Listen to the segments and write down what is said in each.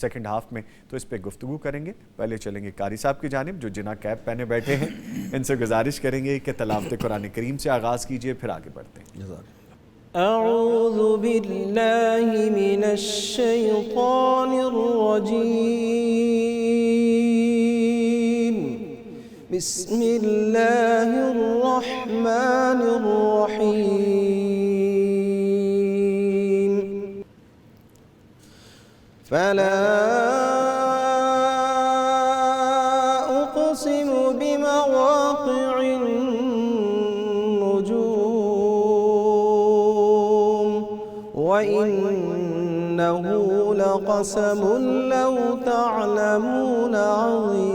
Second half میں، تو اس پہ گفتگو کریں گے. پہلے چلیں گے قاری صاحب کی جانب جو جناح کیپ پہنے بیٹھے ہیں. ان سے گزارش کریں گے کہ تلاوت قرآن کریم سے آغاز کیجئے، پھر آگے بڑھتے ہیں. أعوذ بالله من الشيطان الرجيم بسم الله الرحمن الرحيم فلا أقسم بمواقع النجوم وإنه لقسم لو تعلمون عظيم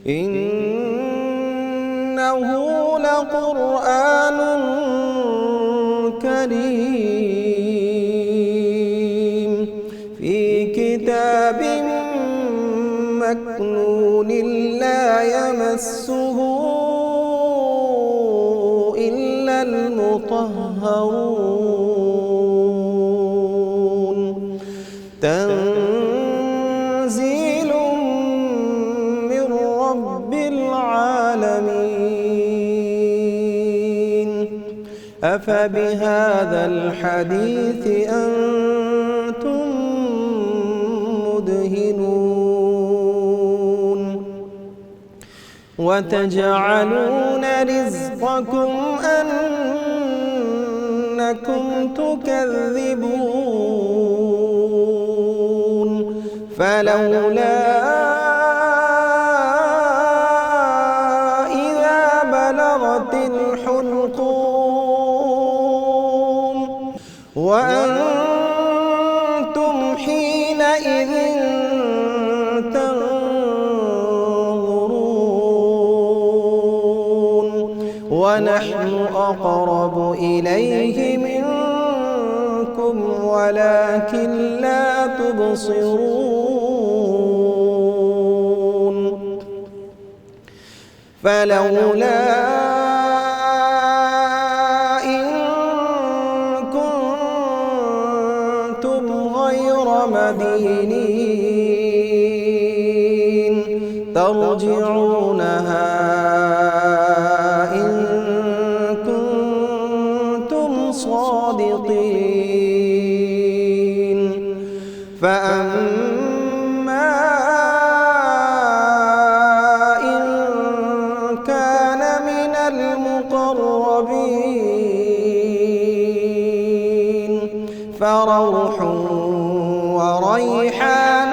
إنه لقرآن كريم في كتاب مكنون لا يمسه إلا المطهرون تنزيل من رب العالمين أفبهذا الحديث أنتم مدهنون وتجعلون رزقكم أنكم تكذبون فلولا إذا بلغت الحلقوم وأنتم حينئذ تنظرون ونحن أقرب إليه منكم ولكن لا تبصرون فلولا إن كنتم غير مدينين ترجعونها إن كنتم صادقين فأما إن كان من المقربين فروح وريحان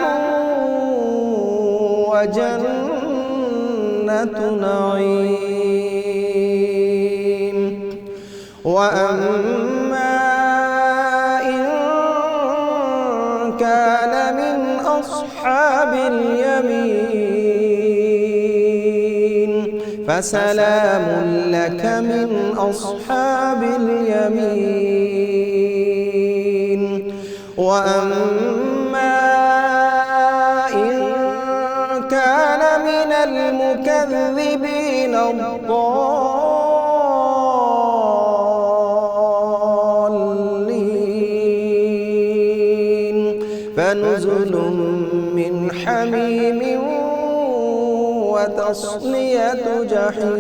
وجنة نعيم وأما إن كان من أصحاب اليمين فسلام لك من أصحاب اليمين وأما إن كان من المكذبين الضالين فنزل من حميم وتصلية جحيم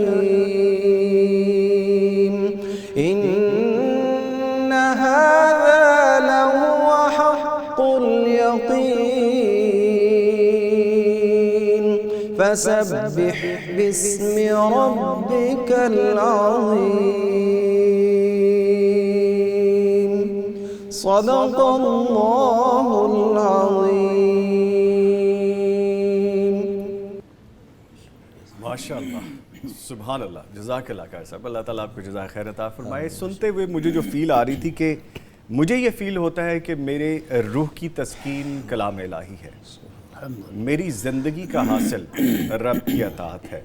إن هذا لهو حق اليقين فسبح باسم ربك العظيم صدق الله العظيم. ماشاء اللہ، سبحان اللہ، جزاک اللہ قاری صاحب. اللہ تعالیٰ آپ کو جزائے خیر عطا فرمائے. سنتے ہوئے مجھے جو فیل آ رہی تھی کہ مجھے یہ فیل ہوتا ہے کہ میرے روح کی تسکین کلام الہی ہے، میری زندگی کا حاصل رب کی عطات ہے.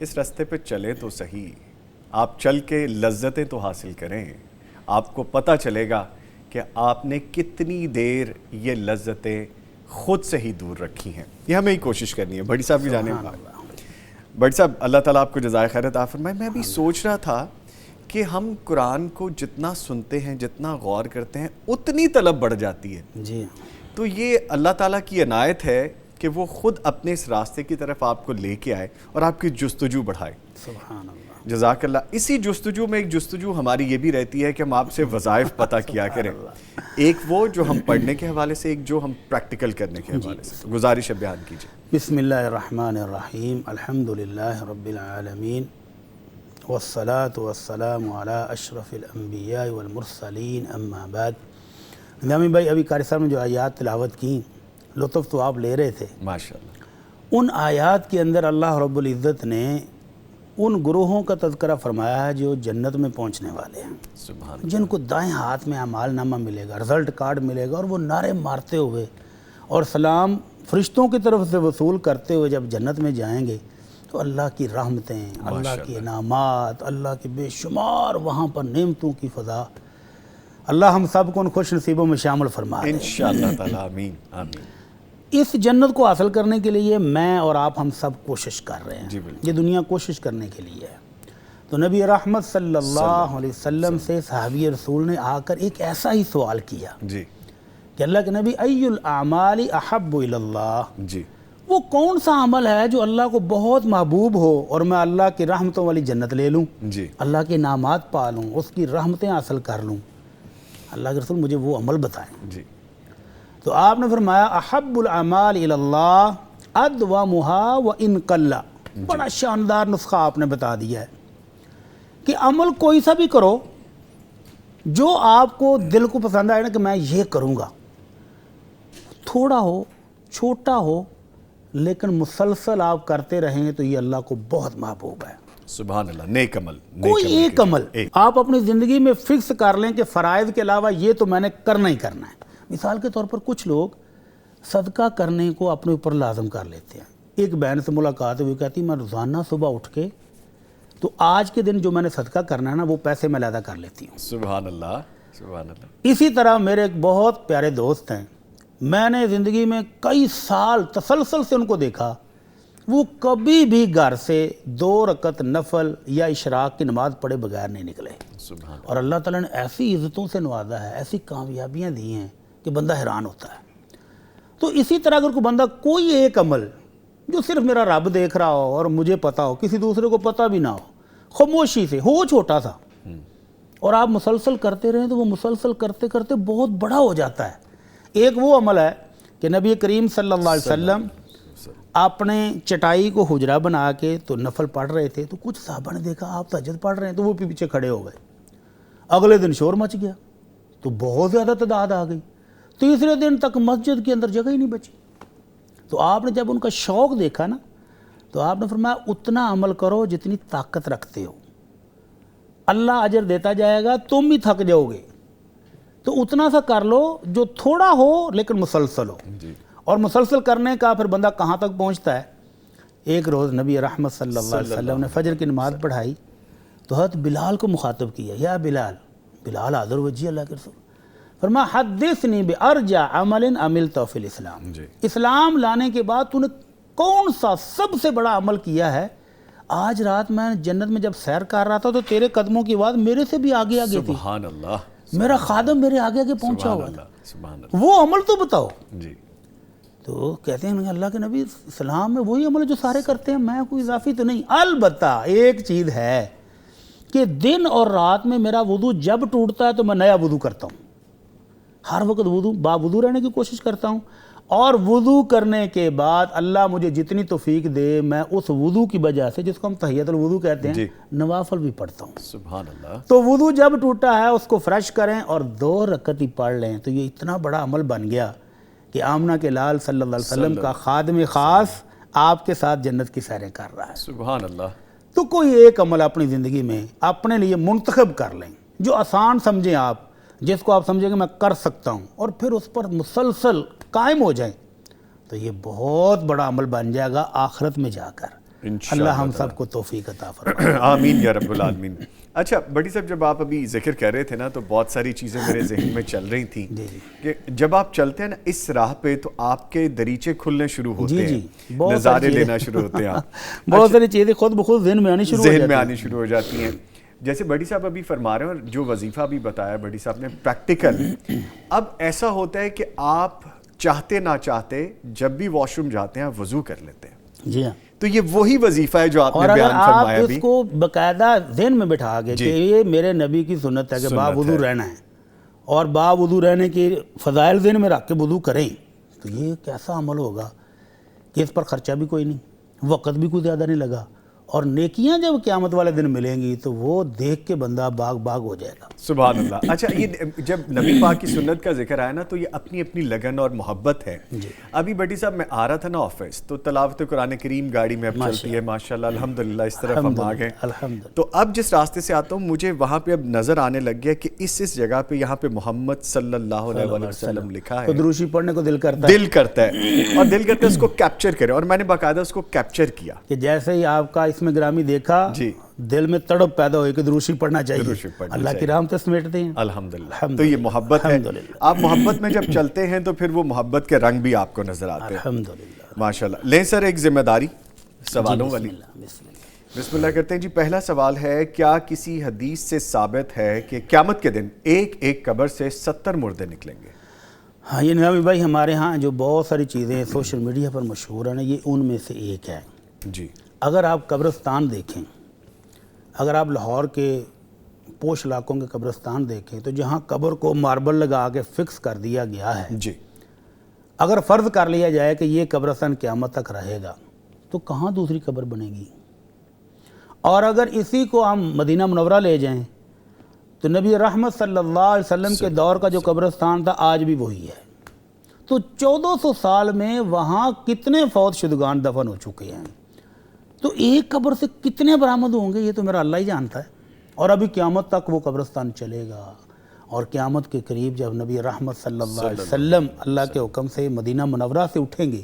اس راستے پہ چلیں تو صحیح، آپ چل کے لذتیں تو حاصل کریں. آپ کو پتہ چلے گا کہ آپ نے کتنی دیر یہ لذتیں خود سے ہی دور رکھی ہیں. یہ ہمیں ہی کوشش کرنی ہے. بڑی صاحب کی جانب. بڑی صاحب، اللہ تعالیٰ آپ کو جزائے خیر عطا فرمائے. میں ابھی سوچ رہا تھا کہ ہم قرآن کو جتنا سنتے ہیں، جتنا غور کرتے ہیں، اتنی طلب بڑھ جاتی ہے. جی تو یہ اللہ تعالیٰ کی عنایت ہے کہ وہ خود اپنے اس راستے کی طرف آپ کو لے کے آئے اور آپ کی جستجو بڑھائے. سبحان اللہ. جزاک اللہ. اسی جستجو میں ایک جستجو ہماری یہ بھی رہتی ہے کہ ہم آپ سے وظائف پتہ کیا کریں. ایک وہ جو ہم پڑھنے کے حوالے سے، ایک جو ہم پریکٹیکل کرنے کے حوالے سے. گزارش ہے، بیان کیجیے. بسم اللہ الرحمن الرحیم. الحمدللہ رب العالمین والصلاة والسلام علی اشرف الانبیاء والمرسلین، اما بعد. نامی بھائی، ابھی قاری صاحب نے جو آیات تلاوت کی، لطف تو آپ لے رہے تھے. ماشاءاللہ. ان آیات کے اندر اللہ رب العزت نے ان گروہوں کا تذکرہ فرمایا ہے جو جنت میں پہنچنے والے ہیں، سبحان اللہ. جن کو دائیں ہاتھ میں اعمال نامہ ملے گا، رزلٹ کارڈ ملے گا، اور وہ نعرے مارتے ہوئے اور سلام فرشتوں کی طرف سے وصول کرتے ہوئے جب جنت میں جائیں گے تو اللہ کی رحمتیں، اللہ کے انعامات، اللہ کے بے شمار وہاں پر نعمتوں کی فضا. اللہ ہم سب کو ان خوش نصیبوں میں شامل فرما دے انشاءاللہ تعالی. آمین آمین. اس جنت کو حاصل کرنے کے لیے میں اور آپ ہم سب کوشش کر رہے ہیں. جی بالکل. یہ دنیا کوشش کرنے کے لیے ہے. تو نبی رحمت صلی اللہ علیہ وسلم سے صحابی رسول نے آ کر ایک ایسا ہی سوال کیا جی کہ اللہ کے نبی، ای الاعمال احب الی اللہ، جی. وہ کون سا عمل ہے جو اللہ کو بہت محبوب ہو اور میں اللہ کی رحمتوں والی جنت لے لوں، جی اللہ کے انعامات پا لوں، اس کی رحمتیں حاصل کر لوں. اللہ کے رسول مجھے وہ عمل بتائیں. جی. تو آپ نے فرمایا احب الاعمال الی اللہ ادومھا وان قل. بڑا شاندار نسخہ آپ نے بتا دیا ہے کہ عمل کوئی سا بھی کرو جو آپ کو دل کو پسند آئے نا کہ میں یہ کروں گا، تھوڑا ہو، چھوٹا ہو، لیکن مسلسل آپ کرتے رہیں تو یہ اللہ کو بہت محبوب ہے. سبحان اللہ. نیک عمل. کوئی ایک عمل آپ اپنی زندگی میں فکس کر لیں کہ فرائض کے علاوہ یہ تو میں نے کرنا ہی کرنا ہے. مثال کے طور پر کچھ لوگ صدقہ کرنے کو اپنے اوپر لازم کر لیتے ہیں. ایک بہن سے ملاقات ہوئی، کہتی میں روزانہ صبح اٹھ کے تو آج کے دن جو میں نے صدقہ کرنا ہے نا وہ پیسے میں علیحدہ کر لیتی ہوں. سبحان اللہ. سبحان اللہ. اسی طرح میرے ایک بہت پیارے دوست ہیں، میں نے زندگی میں کئی سال تسلسل سے ان کو دیکھا، وہ کبھی بھی گھر سے 2 رکعت نفل یا اشراق کی نماز پڑھے بغیر نہیں نکلے. سبحان. اور اللہ تعالیٰ نے ایسی عزتوں سے نوازا ہے، ایسی کامیابیاں دی ہیں کہ بندہ حیران ہوتا ہے. تو اسی طرح اگر کوئی بندہ کوئی ایک عمل جو صرف میرا رب دیکھ رہا ہو اور مجھے پتا ہو، کسی دوسرے کو پتہ بھی نہ ہو، خاموشی سے ہو چھوٹا سا، اور آپ مسلسل کرتے رہیں تو وہ مسلسل کرتے کرتے بہت بڑا ہو جاتا ہے. ایک وہ عمل ہے کہ نبی کریم صلی اللہ علیہ وسلم اپنے چٹائی کو حجرہ بنا کے تو نفل پڑھ رہے تھے، تو کچھ صحابہ نے دیکھا آپ تہجد پڑھ رہے ہیں تو وہ پیچھے کھڑے ہو گئے. اگلے دن شور مچ گیا تو بہت زیادہ تعداد آ گئی. تیسرے دن تک مسجد کے اندر جگہ ہی نہیں بچی. تو آپ نے جب ان کا شوق دیکھا نا تو آپ نے فرمایا اتنا عمل کرو جتنی طاقت رکھتے ہو، اللہ اجر دیتا جائے گا، تم بھی تھک جاؤ گے. تو اتنا سا کر لو جو تھوڑا ہو لیکن مسلسل ہو. اور مسلسل کرنے کا پھر بندہ کہاں تک پہنچتا ہے. ایک روز نبی رحمت صلی اللہ علیہ وسلم نے فجر کی نماز پڑھائی تو حضرت بلال کو مخاطب کیا، یا بلال. بلال حاضر ہوئے، جی اللہ کے رسول. فرمایا حدثنی بارجع عمل عملت فی الاسلام. اسلام لانے کے بعد تو نے کون سا سب سے بڑا عمل کیا ہے؟ آج رات میں جنت میں جب سیر کر رہا تھا تو تیرے قدموں کی آواز میرے سے بھی آگے آگے تھی. سبحان اللہ. میرا خادم میرے آگے آگے پہنچا ہوا تھا. سبحان اللہ. وہ عمل تو بتاؤ. جی. تو کہتے ہیں اللہ کے نبی اسلام میں وہی عمل جو سارے کرتے ہیں، میں کوئی اضافی تو نہیں. البتہ ایک چیز ہے کہ دن اور رات میں میرا وضو جب ٹوٹتا ہے تو میں نیا وضو کرتا ہوں. ہر وقت با وضو رہنے کی کوشش کرتا ہوں، اور وضو کرنے کے بعد اللہ مجھے جتنی توفیق دے میں اس وضو کی وجہ سے، جس کو ہم تحیۃ الوضو کہتے ہیں، نوافل بھی پڑھتا ہوں. سبحان اللہ. تو وضو جب ٹوٹا ہے اس کو فریش کریں اور 2 رکعت ہی پڑھ لیں. تو یہ اتنا بڑا عمل بن گیا کہ آمنہ کے لال صلی اللہ علیہ وسلم کا خادم خاص آپ کے ساتھ جنت کی سیریں کر رہا ہے. سبحان اللہ. تو کوئی ایک عمل اپنی زندگی میں اپنے لیے منتخب کر لیں جو آسان سمجھیں آپ، جس کو آپ سمجھیں کہ میں کر سکتا ہوں، اور پھر اس پر مسلسل قائم ہو جائیں تو یہ بہت بڑا عمل بن جائے گا آخرت میں جا کر. اللہ ہم سب کو توفیق عطا فرمائے. آمین یا رب العالمین. اچھا بڑی صاحب، جب آپ ابھی ذکر کر رہے تھے نا تو بہت ساری چیزیں میرے ذہن میں چل رہی تھیں کہ جب آپ چلتے ہیں نا اس راہ پہ تو آپ کے دریچے کھلنے شروع ہوتے ہیں، نظارے لینا شروع ہوتے ہیں، بہت ساری چیزیں خود بخود ذہن میں آنی شروع ہو جاتی ہیں. جیسے بڑی صاحب ابھی فرما رہے ہیں اور جو وظیفہ بھی بتایا بڑی صاحب نے پریکٹیکل، اب ایسا ہوتا ہے کہ آپ چاہتے نہ چاہتے جب بھی واش روم جاتے ہیں آپ وضو کر لیتے ہیں. جی ہاں. تو یہ وہی وظیفہ ہے جو آپ نے بیان فرمایا اور اگر آپ بھی. اس کو باقاعدہ ذہن میں بٹھا کے کہ یہ میرے نبی کی سنت ہے کہ با وضو رہنا ہے اور با وضو رہنے کی فضائل ذہن میں رکھ کے وضو کریں، تو یہ کیسا عمل ہوگا کہ اس پر خرچہ بھی کوئی نہیں، وقت بھی کوئی زیادہ نہیں لگا، اور نیکیاں جب قیامت والے دن ملیں گی تو وہ دیکھ کے بندہ باغ باغ ہو جائے گا. سبحان اللہ. اچھا، یہ جب نبی پاک کی سنت کا ذکر آیا نا تو یہ اپنی اپنی لگن اور محبت ہے. ابھی بٹی صاحب میں آ رہا تھا نا آفس تو تلاوت قرآن کریم گاڑی میں اب چلتی ہے ماشاءاللہ الحمدللہ، اس طرف ہم آ گئے. تو اب جس راستے سے آتا ہوں مجھے وہاں پہ اب نظر آنے لگ گیا کہ اس جگہ پہ یہاں پہ محمد صلی اللہ علیہ وسلم لکھا ہے. تو دروشی پڑھنے کو دل کرتا ہے اور دل کرتا ہے اس کو کیپچر کرے، اور میں نے باقاعدہ اس کو کیپچر کیا کہ جیسے ہی آپ کا اس میں گرامی دیکھا دل میں تڑپ پیدا ہوئی کہ دروشی پڑھنا چاہیے، اللہ کی رحمت سمیٹتے ہیں. الحمدللہ. تو یہ محبت ہے. آپ محبت میں جب چلتے ہیں تو پھر وہ محبت کے رنگ بھی آپ کو نظر آتے ہیں. الحمدللہ. ماشاءاللہ. لیں سر ایک ذمہ داری سوالوں والی. بسم اللہ کرتے ہیں جی. پہلا سوال ہے، کیا کسی حدیث سے ثابت ہے کہ قیامت کے دن ایک ایک قبر سے 70 مردے نکلیں گے؟ ہاں، یہ نظامی بھائی ہمارے ہاں جو بہت ساری چیزیں سوشل میڈیا پر مشہور ہیں یہ ان میں سے ایک ہے. جی. اگر آپ قبرستان دیکھیں، اگر آپ لاہور کے پوش علاقوں کے قبرستان دیکھیں تو جہاں قبر کو ماربل لگا کے فکس کر دیا گیا ہے، جی. اگر فرض کر لیا جائے کہ یہ قبرستان قیامت تک رہے گا تو کہاں دوسری قبر بنے گی؟ اور اگر اسی کو ہم مدینہ منورہ لے جائیں تو نبی رحمت صلی اللہ علیہ وسلم کے دور کا جو قبرستان تھا آج بھی وہی ہے. تو 1400 سال میں وہاں کتنے فوت شدگان دفن ہو چکے ہیں، تو ایک قبر سے کتنے برآمد ہوں گے یہ تو میرا اللہ ہی جانتا ہے. اور ابھی قیامت تک وہ قبرستان چلے گا، اور قیامت کے قریب جب نبی رحمت صلی اللہ علیہ وسلم اللہ کے حکم سے مدینہ منورہ سے اٹھیں گے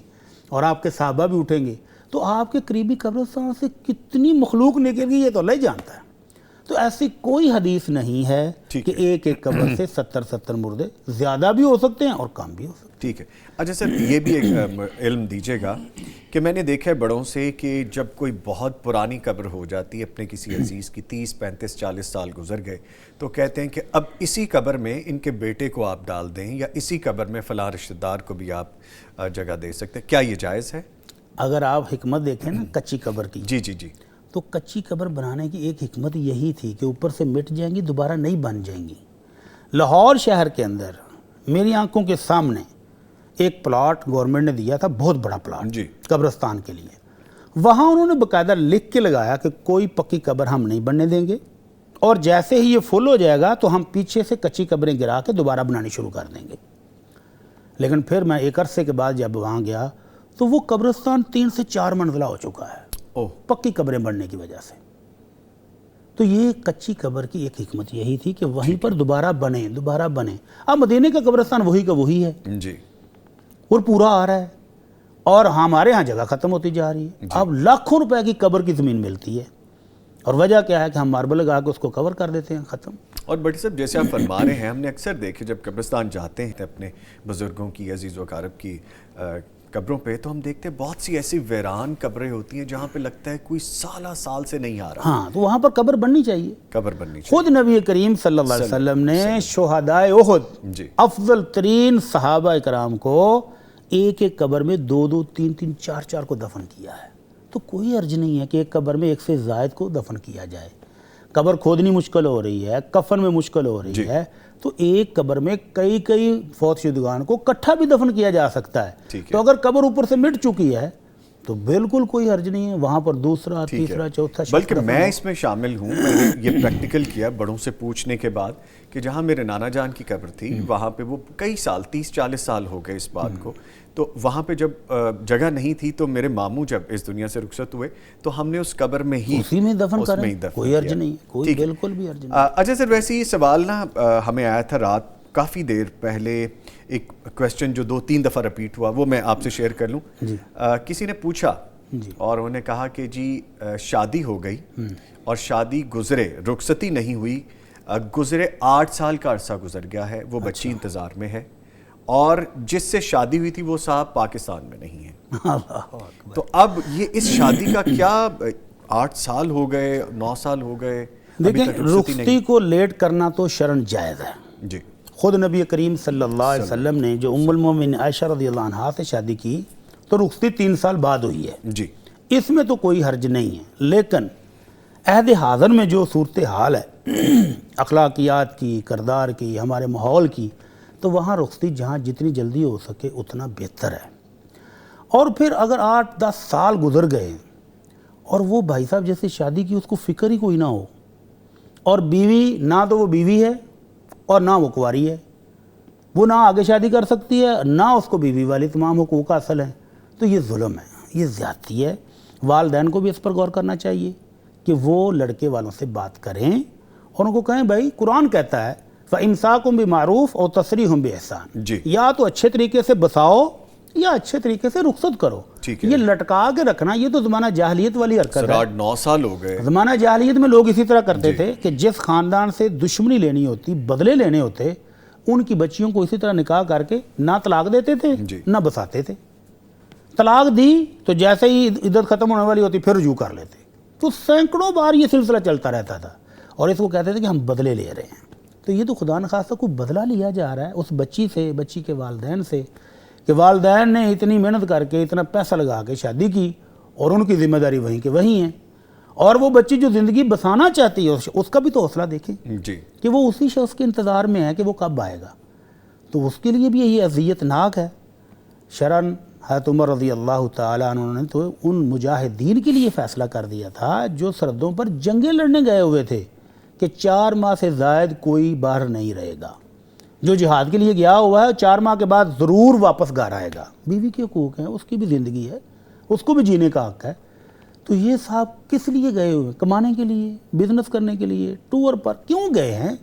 اور آپ کے صحابہ بھی اٹھیں گے تو آپ کے قریبی قبرستان سے کتنی مخلوق نکل گی یہ تو اللہ ہی جانتا ہے. تو ایسی کوئی حدیث نہیں ہے کہ ایک ایک قبر سے 70 مردے زیادہ بھی ہو سکتے ہیں اور کم بھی ہو سکتے ہیں. ٹھیک ہے. اچھا سر، یہ بھی ایک علم دیجیے گا کہ میں نے دیکھا ہے بڑوں سے کہ جب کوئی بہت پرانی قبر ہو جاتی ہے اپنے کسی عزیز کی، 30 35 40 سال گزر گئے، تو کہتے ہیں کہ اب اسی قبر میں ان کے بیٹے کو آپ ڈال دیں یا اسی قبر میں فلاں رشتہ دار کو بھی آپ جگہ دے سکتے ہیں. کیا یہ جائز ہے؟ اگر آپ حکمت دیکھیں نا کچی قبر کی، جی جی جی، تو کچی قبر بنانے کی ایک حکمت یہی تھی کہ اوپر سے مٹ جائیں گی، دوبارہ نہیں بن جائیں گی. لاہور شہر کے اندر میری آنکھوں کے سامنے ایک پلاٹ گورنمنٹ نے دیا تھا، بہت بڑا پلاٹ جی، قبرستان کے لیے. وہاں انہوں نے باقاعدہ لکھ کے لگایا کہ کوئی پکی قبر ہم نہیں بننے دیں گے، اور جیسے ہی یہ فل ہو جائے گا تو ہم پیچھے سے کچی قبریں گرا کے دوبارہ بنانی شروع کر دیں گے. لیکن پھر میں ایک عرصے کے بعد جب وہاں گیا تو وہ قبرستان 3 سے 4 منزلہ ہو چکا ہے پکی قبریں بننے کی وجہ سے. تو یہ کچی قبر کی ایک حکمت یہی تھی کہ وہیں پر دوبارہ بنے. اب مدینے کا قبرستان وہی کا وہی ہے جی، اور پورا آ رہا ہے، اور ہمارے ہاں جگہ ختم ہوتی جا رہی ہے. اب لاکھوں روپے کی قبر کی زمین ملتی ہے، اور وجہ کیا ہے کہ ہم ماربل لگا کے اس کو کور کر دیتے ہیں، ختم. اور بڑی صاحب جیسے آپ فرما رہے ہیں، ہم نے اکثر دیکھے جب قبرستان جاتے ہیں اپنے بزرگوں کی، عزیز و اقارب کی قبروں پہ، تو ہم دیکھتے ہیں بہت سی ایسی ویران قبریں ہوتی ہیں جہاں پہ لگتا ہے کوئی سال سے نہیں آ رہا. ہاں، تو وہاں پر قبر بننی چاہیے. خود نبی کریم صلی اللہ علیہ وسلم نے شہدائے احد، افضل ترین صحابہ کرام کو ایک ایک قبر میں 2 3 4 کو دفن کیا ہے. تو کوئی حرج نہیں ہے کہ ایک قبر میں ایک سے زائد کو دفن کیا جائے. قبر کھودنی مشکل ہو رہی ہے، کفن میں مشکل ہو رہی ہے، تو ایک قبر میں کئی فوت شدگان کو اکٹھا بھی دفن کیا جا سکتا ہے. تو اگر قبر اوپر سے مٹ چکی ہے تو بالکل کوئی حرج نہیں ہے وہاں پر دوسرا، تیسرا، چوتھا. بلکہ میں اس میں شامل ہوں، میں نے یہ پریکٹیکل کیا بڑوں سے پوچھنے کے بعد کہ جہاں میرے نانا جان کی قبر تھی وہاں پہ وہ کئی سال، 30 40 سال ہو گئے اس بات کو، تو وہاں پہ جب جگہ نہیں تھی تو میرے ماموں جب اس دنیا سے رخصت ہوئے تو ہم نے اس قبر میں ہی اسی میں دفن کریں، کوئی حرج نہیں، کوئی بالکل بھی حرج نہیں. اچھا سر، ویسے یہ سوال نا ہمیں آیا تھا رات کافی دیر پہلے، ایک کویسچن جو 2 3 دفعہ ریپیٹ ہوا، وہ میں آپ سے شیئر کر لوں. کسی نے پوچھا اور انہوں نے کہا کہ جی شادی ہو گئی اور شادی گزرے، رخصتی نہیں ہوئی، گزرے 8 سال کا عرصہ گزر گیا ہے، وہ بچی انتظار میں ہے، اور جس سے شادی ہوئی تھی وہ صاحب پاکستان میں نہیں ہے. تو اب یہ اس شادی کا کیا 8 سال ہو گئے، 9 سال ہو گئے، دیکھیں رخصتی کو لیٹ کرنا تو شرعن جائز ہے. جی خود نبی کریم صلی اللہ علیہ وسلم نے جو ام المومنین عائشہ رضی اللہ عنہا سے شادی کی تو رخصتی 3 سال بعد ہوئی ہے. جی اس میں تو کوئی حرج نہیں ہے، لیکن عہد حاضر میں جو صورتحال ہے اخلاقیات کی، کردار کی، ہمارے ماحول کی، تو وہاں رخصتی جہاں جتنی جلدی ہو سکے اتنا بہتر ہے. اور پھر اگر 8-10 سال گزر گئے اور وہ بھائی صاحب جیسے شادی کی اس کو فکر ہی کوئی نہ ہو، اور بیوی نہ تو وہ بیوی ہے اور نہ وہ کنواری ہے، وہ نہ آگے شادی کر سکتی ہے نہ اس کو بیوی والی تمام حقوق حاصل ہیں، تو یہ ظلم ہے، یہ زیادتی ہے. والدین کو بھی اس پر غور کرنا چاہیے کہ وہ لڑکے والوں سے بات کریں اور ان کو کہیں بھائی قرآن کہتا ہے فَإِمْسَاكُمْ بِمَعْرُوفٍ أَوْ تَسْرِيحٌ بِإِحْسَانٍ، جی یا تو اچھے طریقے سے بساؤ یا اچھے طریقے سے رخصت کرو. ٹھیک ہے. یہ لٹکا کے رکھنا یہ تو زمانہ جاہلیت والی حرکت سر ہے. 8-9 سال ہو گئے. زمانہ جاہلیت میں لوگ اسی طرح کرتے تھے کہ جس خاندان سے دشمنی لینی ہوتی، بدلے لینے ہوتے، ان کی بچیوں کو اسی طرح نکاح کر کے نہ طلاق دیتے تھے نہ بساتے تھے. طلاق دی تو جیسے ہی عدت ختم ہونے والی ہوتی پھر رجوع کر لیتے. تو سینکڑوں بار یہ سلسلہ چلتا رہتا تھا اور اس کو کہتے تھے کہ ہم بدلے لے رہے ہیں. تو یہ تو خدا نخواستہ کوئی بدلہ لیا جا رہا ہے اس بچی سے، بچی کے والدین سے، کہ والدین نے اتنی محنت کر کے اتنا پیسہ لگا کے شادی کی اور ان کی ذمہ داری وہیں کے وہیں ہیں، اور وہ بچی جو زندگی بسانا چاہتی ہے اس کا بھی تو حوصلہ دیکھیں جی کہ وہ اسی شخص کے انتظار میں ہے کہ وہ کب آئے گا. تو اس کے لیے بھی یہی اذیت ناک ہے. شرعاً حضرت عمر رضی اللہ تعالیٰ عنہ نے تو ان مجاہدین کے لیے فیصلہ کر دیا تھا جو سرحدوں پر جنگیں لڑنے گئے ہوئے تھے کہ 4 ماہ سے زائد کوئی باہر نہیں رہے گا. جو جہاد کے لیے گیا ہوا ہے 4 ماہ کے بعد ضرور واپس گھر آئے گا. بیوی کے حقوق ہیں، اس کی بھی زندگی ہے، اس کو بھی جینے کا حق ہے. تو یہ صاحب کس لیے گئے ہوئے؟ کمانے کے لیے، بزنس کرنے کے لیے، ٹور پر کیوں گئے ہیں؟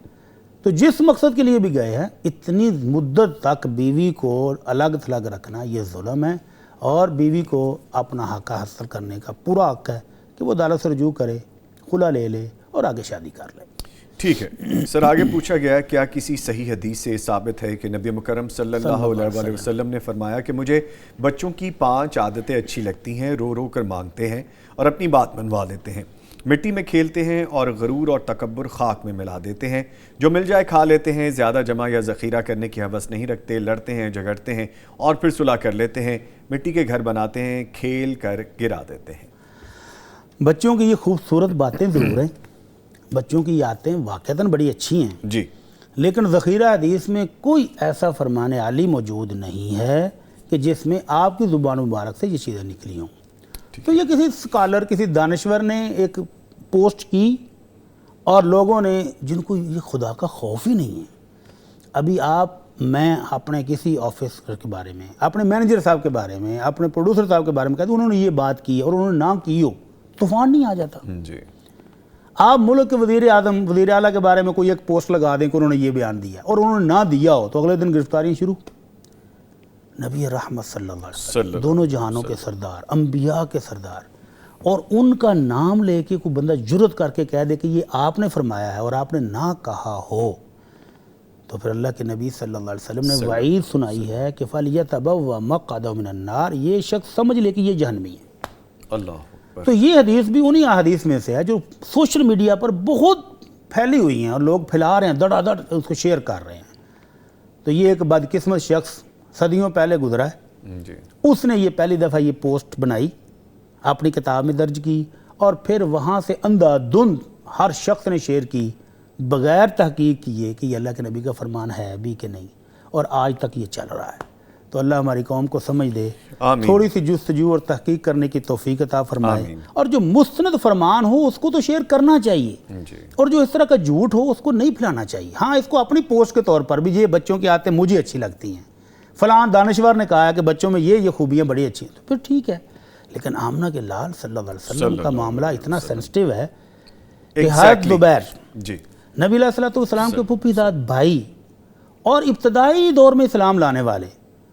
تو جس مقصد کے لیے بھی گئے ہیں اتنی مدت تک بیوی کو الگ تھلگ رکھنا یہ ظلم ہے. اور بیوی کو اپنا حق حاصل کرنے کا پورا حق ہے کہ وہ عدالت سے رجوع کرے، خلا لے لے اور آگے شادی کر لے. ٹھیک ہے سر. آگے پوچھا گیا کیا کسی صحیح حدیث سے ثابت ہے کہ نبی مکرم صلی اللہ علیہ وسلم نے فرمایا کہ مجھے بچوں کی 5 عادتیں اچھی لگتی ہیں، رو رو کر مانگتے ہیں اور اپنی بات منوا دیتے ہیں، مٹی میں کھیلتے ہیں اور غرور اور تکبر خاک میں ملا دیتے ہیں، جو مل جائے کھا لیتے ہیں، زیادہ جمع یا ذخیرہ کرنے کی حوث نہیں رکھتے، لڑتے ہیں، جھگڑتے ہیں اور پھر صلح کر لیتے ہیں، مٹی کے گھر بناتے ہیں، کھیل کر گرا دیتے ہیں. بچوں کی یہ خوبصورت باتیں ضرور ہیں، بچوں کی عادتیں واقعتاً بڑی اچھی ہیں، جی لیکن ذخیرہ حدیث میں کوئی ایسا فرمان عالی موجود نہیں ہے کہ جس میں آپ کی زبان مبارک سے یہ چیزیں نکلی ہوں. تو یہ کسی سکالر، کسی دانشور نے ایک پوسٹ کی اور لوگوں نے، جن کو یہ خدا کا خوف ہی نہیں ہے. ابھی میں اپنے کسی آفیسر کے بارے میں، اپنے مینیجر صاحب کے بارے میں، اپنے پروڈیوسر صاحب کے بارے میں کہتے ہیں انہوں نے یہ بات کی اور انہوں نے نہ کی ہو، طوفان نہیں آ جاتا. جی آپ ملک کے وزیر اعلیٰ کے بارے میں کوئی ایک پوسٹ لگا دیں کہ انہوں نے یہ بیان دیا اور انہوں نے نہ دیا ہو تو اگلے دن گرفتاریاں شروع. نبی رحمت صلی اللہ علیہ وسلم دونوں جہانوں کے سردار، انبیاء کے سردار، اور ان کا نام لے کے کوئی بندہ جرت کر کے کہہ دے کہ یہ آپ نے فرمایا ہے اور آپ نے نہ کہا ہو، تو پھر اللہ کے نبی صلی اللہ علیہ وسلم نے وعید سنائی ہے کہ فَلْيَتَبَوَّأْ مَقْعَدَهُ مِنَ النَّارِ، یہ شخص سمجھ لے کہ یہ جہنمی ہے. اللہ. تو یہ حدیث بھی انہی احادیث میں سے ہے جو سوشل میڈیا پر بہت پھیلی ہوئی ہیں اور لوگ پھیلا رہے ہیں، دڑا دڑ اس کو شیئر کر رہے ہیں. تو یہ ایک بدقسمت شخص صدیوں پہلے گزرا ہے، جی اس نے یہ پہلی دفعہ یہ پوسٹ بنائی، اپنی کتاب میں درج کی، اور پھر وہاں سے اندھا دھند ہر شخص نے شیئر کی بغیر تحقیق کیے کہ یہ اللہ کے نبی کا فرمان ہے بھی کہ نہیں، اور آج تک یہ چل رہا ہے. تو اللہ ہماری قوم کو سمجھ دے، آمین. تھوڑی سی جستجو اور تحقیق کرنے کی توفیق عطا فرمائے، آمین. اور جو مستند فرمان ہو اس کو تو شیئر کرنا چاہیے، جی اور جو اس طرح کا جھوٹ ہو اس کو نہیں پھیلانا چاہیے. ہاں اس کو اپنی پوسٹ کے طور پر بھی یہ بچوں کی عادتیں مجھے اچھی لگتی ہیں، فلاں دانشور نے کہا ہے کہ بچوں میں یہ خوبیاں بڑی اچھی ہیں، تو پھر ٹھیک ہے. لیکن آمنہ کے لال صلی اللہ علیہ وسلم کا معاملہ اتنا سینسٹیو ہے کہ حضرت زبیر جی نبی علیہ السلام کے پھوپھی زاد بھائی اور ابتدائی دور میں اسلام لانے والے،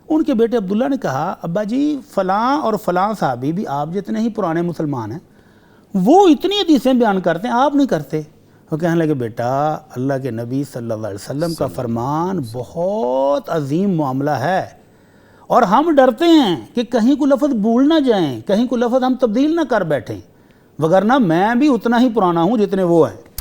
ان کے بیٹے عبداللہ نے کہا ابا جی فلاں اور فلاں صحابی بھی آپ جتنے ہی پرانے مسلمان ہیں، وہ اتنی حدیثیں بیان کرتے ہیں آپ نہیں کرتے. وہ کہنے لگے بیٹا اللہ کے نبی صلی اللہ علیہ وسلم کا فرمان بہت عظیم معاملہ ہے، اور ہم ڈرتے ہیں کہ کہیں کو لفظ بھول نہ جائیں، کہیں کو لفظ ہم تبدیل نہ کر بیٹھیں، وگرنہ میں بھی اتنا ہی پرانا ہوں جتنے وہ ہیں.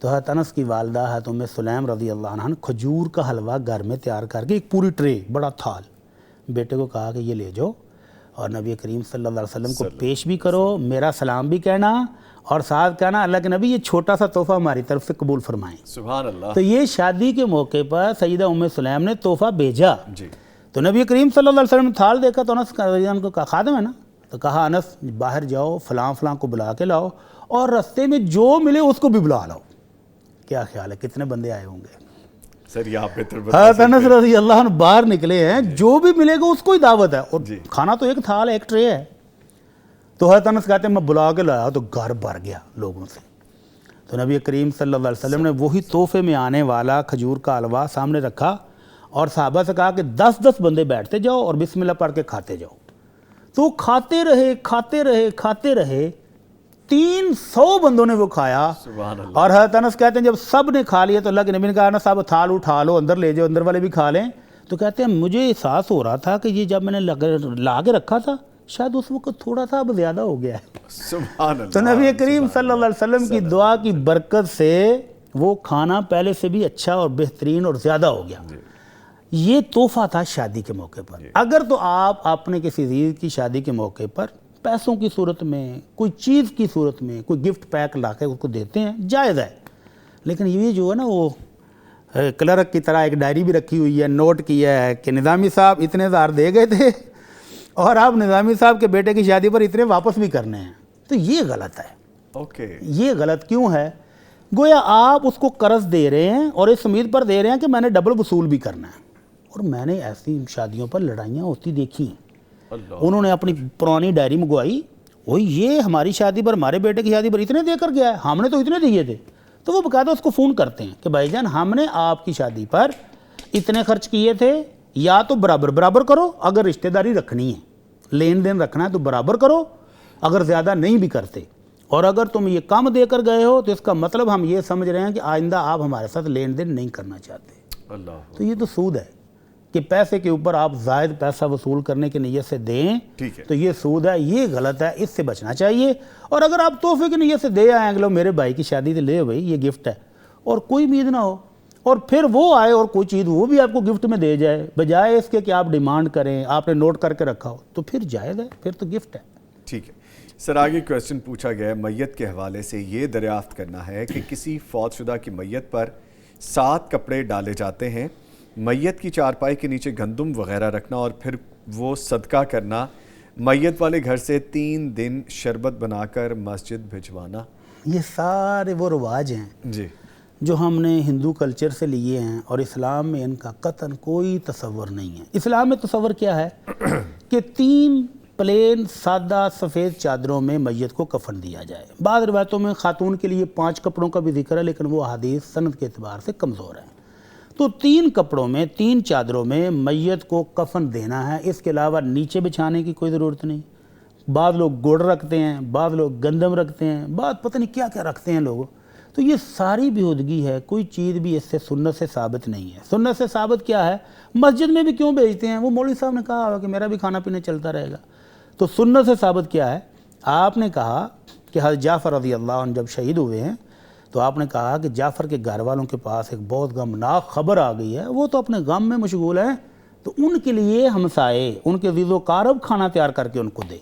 تو حضرت انس کی والدہ حضرت ام سلیم رضی اللہ عنہ نے کھجور کا حلوہ گھر میں تیار کر کے ایک پوری ٹرے بڑا تھال بیٹے کو کہا کہ یہ لے جاؤ اور نبی کریم صلی اللہ علیہ وسلم کو پیش بھی کرو، میرا سلام بھی کہنا اور ساتھ کہنا اللہ کے نبی یہ چھوٹا سا تحفہ ہماری طرف سے قبول فرمائیں۔ سبحان اللہ۔ تو یہ شادی کے موقع پر سیدہ ام سلیم نے تحفہ بھیجا۔ جی تو نبی کریم صلی اللہ علیہ وسلم نے تھال دیکھا تو انس رضی اللہ عنہ کو کہا خادم ہے نا، تو کہا انس باہر جاؤ فلاں فلاں کو بلا کے لاؤ اور رستے میں جو ملے اس کو بھی بلا لاؤ۔ کیا خیال ہے کتنے بندے آئے ہوں گے؟ سر یہ آپ بہتر بتا حضرت انس رضی اللہ عنہ باہر نکلے ہیں، جو بھی ملے گا اس کو ہی دعوت ہے، اور کھانا تو ایک تھال ایک ٹرے ہے۔ تو حضرت انس کہتے ہیں میں بلا کے لایا تو گھر بھر گیا لوگوں سے۔ تو نبی کریم صلی اللہ علیہ وسلم نے وہی تحفے میں آنے والا کھجور کا حلوہ سامنے رکھا اور صحابہ سے کہا کہ 10 بندے بیٹھتے جاؤ اور بسم اللہ پڑھ کے کھاتے جاؤ۔ تو کھاتے رہے 300 بندوں نے وہ کھایا۔ سبحان اللہ۔ اور حضرت انس کہتے ہیں جب سب نے کھا لیا تو اللہ کے نبی نے کہا نا صاحب تھال اٹھا لو اندر لے جاؤ، اندر والے بھی کھا لیں۔ تو کہتے ہیں مجھے احساس ہو رہا تھا کہ یہ جب میں نے لا کے رکھا تھا شاید اس وقت تھوڑا سا اب زیادہ ہو گیا ہے۔ سبحان اللہ۔ تو نبی کریم صلی اللہ علیہ وسلم کی دعا کی برکت سے وہ کھانا پہلے سے بھی اچھا اور بہترین اور زیادہ ہو گیا۔ یہ تحفہ تھا شادی کے موقع پر۔ اگر تو آپ اپنے کسی عزیز کی شادی کے موقع پر پیسوں کی صورت میں کوئی چیز کی صورت میں کوئی گفٹ پیک لا کے اس کو دیتے ہیں جائز ہے، لیکن یہ جو ہے نا وہ کلرک کی طرح ایک ڈائری بھی رکھی ہوئی ہے، نوٹ کیا ہے کہ نظامی صاحب اتنے ہزار دے گئے تھے اور آپ نظامی صاحب کے بیٹے کی شادی پر اتنے واپس بھی کرنے ہیں، تو یہ غلط ہے۔ اوکے، یہ غلط کیوں ہے؟ گویا آپ اس کو قرض دے رہے ہیں اور اس امید پر دے رہے ہیں کہ میں نے ڈبل وصول بھی کرنا ہے۔ اور میں نے ایسی شادیوں پر لڑائیاں ہوتی دیکھی ہیں۔ انہوں نے اپنی پرانی ڈائری منگوائی، وہی یہ ہماری شادی پر ہمارے بیٹے کی شادی پر اتنے دے کر گیا ہے، ہم نے تو اتنے دیے تھے۔ تو وہ باقاعدہ اس کو فون کرتے ہیں کہ بھائی جان ہم نے آپ کی شادی پر اتنے خرچ کیے تھے، یا تو برابر کرو، اگر رشتہ داری رکھنی ہے لین دین رکھنا ہے تو برابر کرو، اگر زیادہ نہیں بھی کرتے، اور اگر تم یہ کم دے کر گئے ہو تو اس کا مطلب ہم یہ سمجھ رہے ہیں کہ آئندہ آپ ہمارے ساتھ لین دین نہیں کرنا چاہتے۔ اللہ، تو یہ تو سود ہے کہ پیسے کے اوپر آپ زائد پیسہ وصول کرنے کی نیت سے دیں، ٹھیک ہے، تو یہ سود ہے، یہ غلط ہے، اس سے بچنا چاہیے۔ اور اگر آپ تحفے کی نیت سے دے آئیں کہ لو میرے بھائی کی شادی سے لے بھائی یہ گفٹ ہے، اور کوئی امید نہ ہو اور پھر وہ آئے اور کوئی چیز وہ بھی آپ کو گفٹ میں دے جائے، بجائے اس کے کہ آپ ڈیمانڈ کریں، آپ نے نوٹ کر کے رکھا ہو، تو پھر جائز ہے، پھر تو گفٹ ہے۔ ٹھیک ہے سر، آگے کویسچن پوچھا گیا ہے میت کے حوالے سے، یہ دریافت کرنا ہے کہ کسی فوت شدہ کی میت پر 7 کپڑے ڈالے جاتے ہیں، میت کی چارپائی کے نیچے گندم وغیرہ رکھنا اور پھر وہ صدقہ کرنا، میت والے گھر سے 3 دن شربت بنا کر مسجد بھجوانا، یہ سارے وہ رواج ہیں جی جو ہم نے ہندو کلچر سے لیے ہیں، اور اسلام میں ان کا قطعاً کوئی تصور نہیں ہے۔ اسلام میں تصور کیا ہے کہ 3 پلین سادہ سفید چادروں میں میت کو کفن دیا جائے۔ بعض روایتوں میں خاتون کے لیے 5 کپڑوں کا بھی ذکر ہے، لیکن وہ حدیث سند کے اعتبار سے کمزور ہیں۔ تو 3 کپڑوں میں 3 چادروں میں میت کو کفن دینا ہے، اس کے علاوہ نیچے بچھانے کی کوئی ضرورت نہیں۔ بعض لوگ گڑ رکھتے ہیں، بعض لوگ گندم رکھتے ہیں، بعض پتہ نہیں کیا کیا رکھتے ہیں لوگ۔ تو یہ ساری بیہودگی ہے، کوئی چیز بھی اس سے سنت سے ثابت نہیں ہے۔ سنت سے ثابت کیا ہے؟ مسجد میں بھی کیوں بھیجتے ہیں؟ وہ مولوی صاحب نے کہا ہوگا کہ میرا بھی کھانا پینا چلتا رہے گا۔ تو سنت سے ثابت کیا ہے؟ آپ نے کہا کہ حضرت جعفر رضی اللہ عنہ جب شہید ہوئے ہیں تو آپ نے کہا کہ جعفر کے گھر والوں کے پاس ایک بہت غمناک خبر آ گئی ہے، وہ تو اپنے غم میں مشغول ہیں، تو ان کے لیے ہمسائے، ان کے عزیز و اقارب کھانا تیار کر کے ان کو دیں۔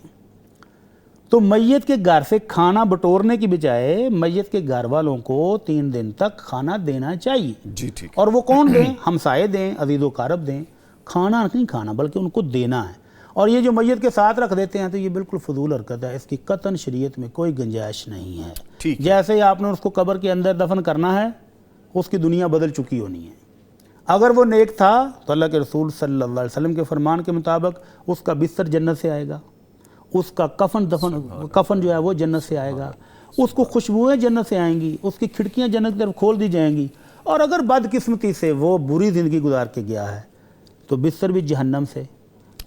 تو میت کے گھر سے کھانا بٹورنے کی بجائے میت کے گھر والوں کو 3 دن تک کھانا دینا چاہیے۔ جی ٹھیک، اور وہ کون دیں؟ ہمسائے دیں، عزیز و اقارب دیں، کھانا نہیں کھانا بلکہ ان کو دینا ہے۔ اور یہ جو میت کے ساتھ رکھ دیتے ہیں تو یہ بالکل فضول حرکت ہے، اس کی قطعاً شریعت میں کوئی گنجائش نہیں ہے۔ جیسے ہی آپ نے اس کو قبر کے اندر دفن کرنا ہے، اس کی دنیا بدل چکی ہونی ہے۔ اگر وہ نیک تھا تو اللہ کے رسول صلی اللہ علیہ وسلم کے فرمان کے مطابق اس کا بستر جنت سے آئے گا، اس کا کفن جو ہے وہ جنت سے آئے گا، اس کو خوشبوئیں جنت سے آئیں گی، اس کی کھڑکیاں جنت کی طرف کھول دی جائیں گی۔ اور اگر بدقسمتی سے وہ بری زندگی گزار کے گیا ہے تو بستر بھی جہنم سے،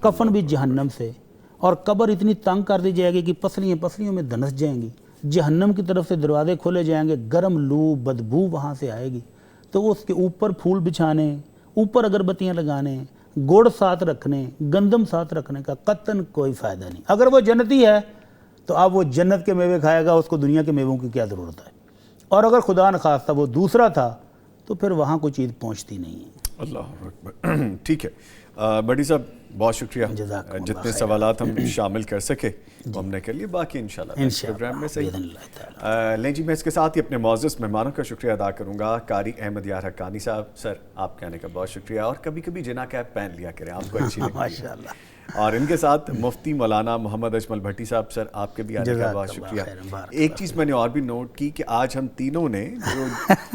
کفن بھی جہنم سے، اور قبر اتنی تنگ کر دی جائے گی کہ پسلیوں میں دنس جائیں گی، جہنم کی طرف سے دروازے کھولے جائیں گے، گرم لو بدبو وہاں سے آئے گی۔ تو اس کے اوپر پھول بچھانے، اوپر اگربتیاں لگانے، گڑ ساتھ رکھنے، گندم ساتھ رکھنے کا قطعاً کوئی فائدہ نہیں۔ اگر وہ جنتی ہے تو اب وہ جنت کے میوے کھائے گا، اس کو دنیا کے میووں کی کیا ضرورت ہے؟ اور اگر خدا نخواستہ وہ دوسرا تھا تو پھر وہاں کوئی چیز پہنچتی نہیں ہے. اللہ اکبر. ٹھیک ہے بڑی صاحب بہت شکریہ. جزاکم اللہ جتنے خیر. سوالات ہم شامل کر سکے وہ ہم نے کر لیے, باقی انشاءاللہ پروگرام میں صحیح. بإذن اللہ تعالی. لیں جی, میں اس کے ساتھ ہی اپنے معزز مہمانوں کا شکریہ ادا کروں گا. قاری احمد یار حقانی صاحب, سر آپ کے آنے کا بہت شکریہ, اور کبھی کبھی جناح کیپ پہن لیا کریں, آپ کو اچھی لگتی ہے. ماشاء اللہ. اور ان کے ساتھ مفتی مولانا محمد اجمل بھٹی صاحب, سر آپ کے بھی آنے کا بہت شکریہ. ایک چیز میں نے اور بھی نوٹ کی کہ آج ہم تینوں نے جو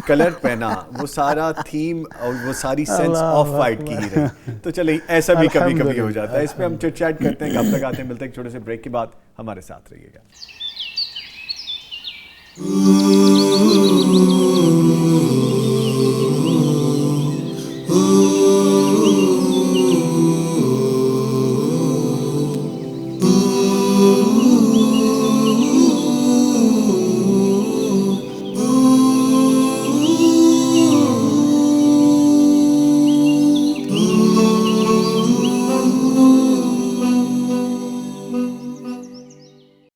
کلر پہنا وہ سارا تھیم اور وہ ساری سینس آف وائٹ کی ہی رہی. تو چلے ایسا بھی کبھی کبھی ہو جاتا ہے. اس پہ ہم چٹ چیٹ کرتے ہیں, کب تک آتے ہیں, ملتے ہیں ایک چھوٹے سے بریک کے بعد. ہمارے ساتھ رہیے گا.